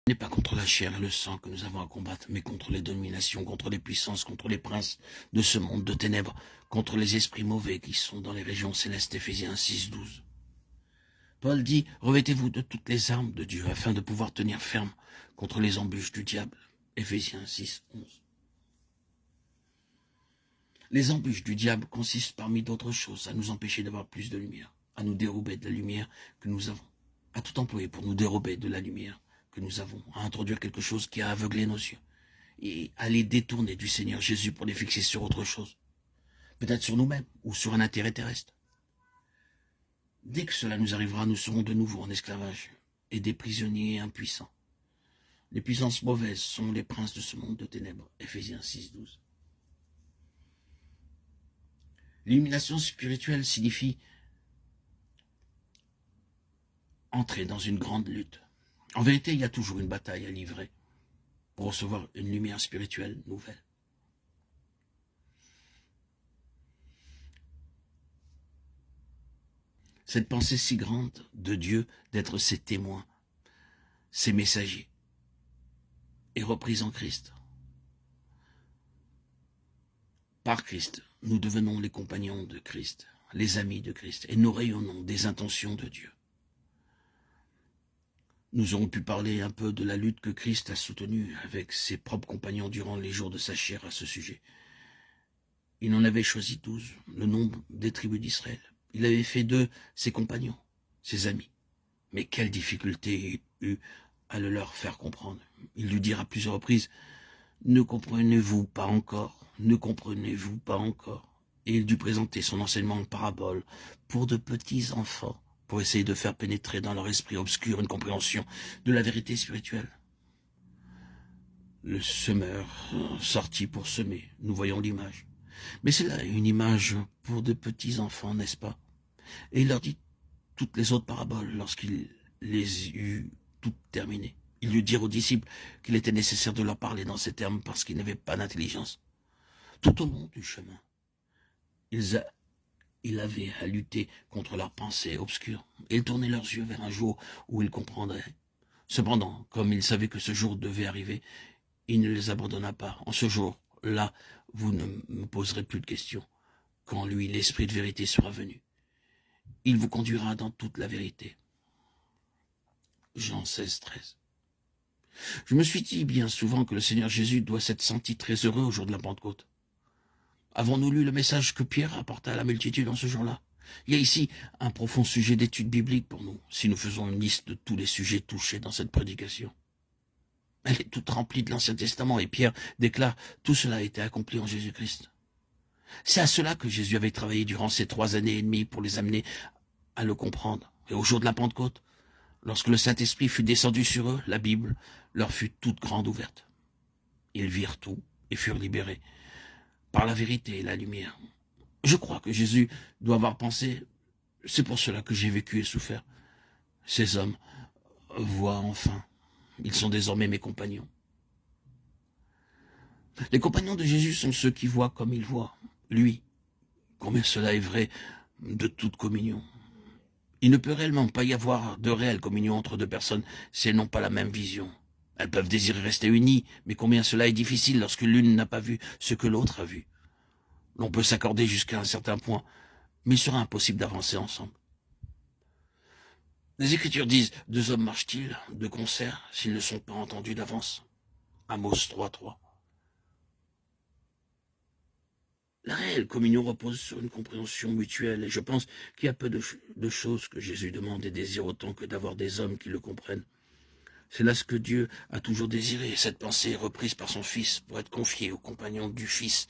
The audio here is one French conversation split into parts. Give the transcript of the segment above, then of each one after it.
Ce n'est pas contre la chair et le sang que nous avons à combattre, mais contre les dominations, contre les puissances, contre les princes de ce monde de ténèbres, contre les esprits mauvais qui sont dans les régions célestes. Éphésiens 6:12. Paul dit, revêtez-vous de toutes les armes de Dieu afin de pouvoir tenir ferme contre les embûches du diable. Éphésiens 6:11. Les embûches du diable consistent parmi d'autres choses à nous empêcher d'avoir plus de lumière, à nous dérober de la lumière que nous avons, à tout employer pour nous dérober de la lumière que nous avons, à introduire quelque chose qui a aveuglé nos yeux, et à les détourner du Seigneur Jésus pour les fixer sur autre chose, peut-être sur nous-mêmes ou sur un intérêt terrestre. Dès que cela nous arrivera, nous serons de nouveau en esclavage et des prisonniers impuissants. Les puissances mauvaises sont les princes de ce monde de ténèbres. Éphésiens 6:12. L'illumination spirituelle signifie entrer dans une grande lutte. En vérité, il y a toujours une bataille à livrer pour recevoir une lumière spirituelle nouvelle. Cette pensée si grande de Dieu d'être ses témoins, ses messagers, est reprise en Christ. Par Christ, nous devenons les compagnons de Christ, les amis de Christ, et nous rayonnons des intentions de Dieu. Nous aurons pu parler un peu de la lutte que Christ a soutenue avec ses propres compagnons durant les jours de sa chair à ce sujet. Il en avait choisi 12, le nombre des tribus d'Israël. Il avait fait d'eux ses compagnons, ses amis. Mais quelle difficulté il eut à le leur faire comprendre. Il lui dira à plusieurs reprises, « Ne comprenez-vous pas encore? Ne comprenez-vous pas encore ?» Et il dut présenter son enseignement en parabole pour de petits enfants, pour essayer de faire pénétrer dans leur esprit obscur une compréhension de la vérité spirituelle. Le semeur sortit pour semer, nous voyons l'image. Mais c'est là une image pour de petits enfants, n'est-ce pas? Et il leur dit toutes les autres paraboles lorsqu'il les eut toutes terminées. Il lui dit aux disciples qu'il était nécessaire de leur parler dans ces termes parce qu'ils n'avaient pas d'intelligence. Tout au long du chemin, il avait à lutter contre leurs pensées obscures. Et ils tournaient leurs yeux vers un jour où ils comprendraient. Cependant, comme il savait que ce jour devait arriver, il ne les abandonna pas. En ce jour-là, vous ne me poserez plus de questions. Quand lui, l'esprit de vérité sera venu, il vous conduira dans toute la vérité. Jean 16:13. Je me suis dit bien souvent que le Seigneur Jésus doit s'être senti très heureux au jour de la Pentecôte. Avons-nous lu le message que Pierre apporta à la multitude en ce jour-là? Il y a ici un profond sujet d'étude biblique pour nous, si nous faisons une liste de tous les sujets touchés dans cette prédication. Elle est toute remplie de l'Ancien Testament et Pierre déclare « Tout cela a été accompli en Jésus-Christ ». C'est à cela que Jésus avait travaillé durant ces 3 années et demie pour les amener à le comprendre. Et au jour de la Pentecôte, lorsque le Saint-Esprit fut descendu sur eux, la Bible leur fut toute grande ouverte. Ils virent tout et furent libérés par la vérité et la lumière. Je crois que Jésus doit avoir pensé, c'est pour cela que j'ai vécu et souffert. Ces hommes voient enfin, ils sont désormais mes compagnons. Les compagnons de Jésus sont ceux qui voient comme il voit, lui. Combien cela est vrai de toute communion. Il ne peut réellement pas y avoir de réelle communion entre deux personnes si elles n'ont pas la même vision. Elles peuvent désirer rester unies, mais combien cela est difficile lorsque l'une n'a pas vu ce que l'autre a vu. L'on peut s'accorder jusqu'à un certain point, mais il sera impossible d'avancer ensemble. Les Écritures disent, 2 hommes marchent-ils de concert s'ils ne sont pas entendus d'avance? Amos 3:3. La réelle communion repose sur une compréhension mutuelle, et je pense qu'il y a peu de choses que Jésus demande et désire autant que d'avoir des hommes qui le comprennent. C'est là ce que Dieu a toujours désiré, et cette pensée est reprise par son Fils pour être confiée aux compagnons du Fils.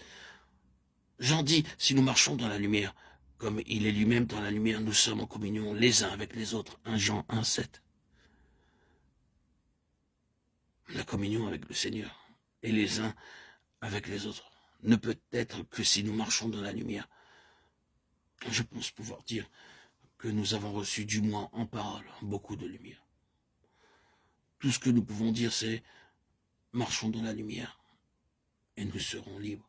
Jean dit, si nous marchons dans la lumière, comme il est lui-même dans la lumière, nous sommes en communion les uns avec les autres. 1 Jean 1:7. La communion avec le Seigneur et les uns avec les autres ne peut être que si nous marchons dans la lumière. Je pense pouvoir dire que nous avons reçu, du moins en parole, beaucoup de lumière. Tout ce que nous pouvons dire, c'est « marchons dans la lumière et nous serons libres ».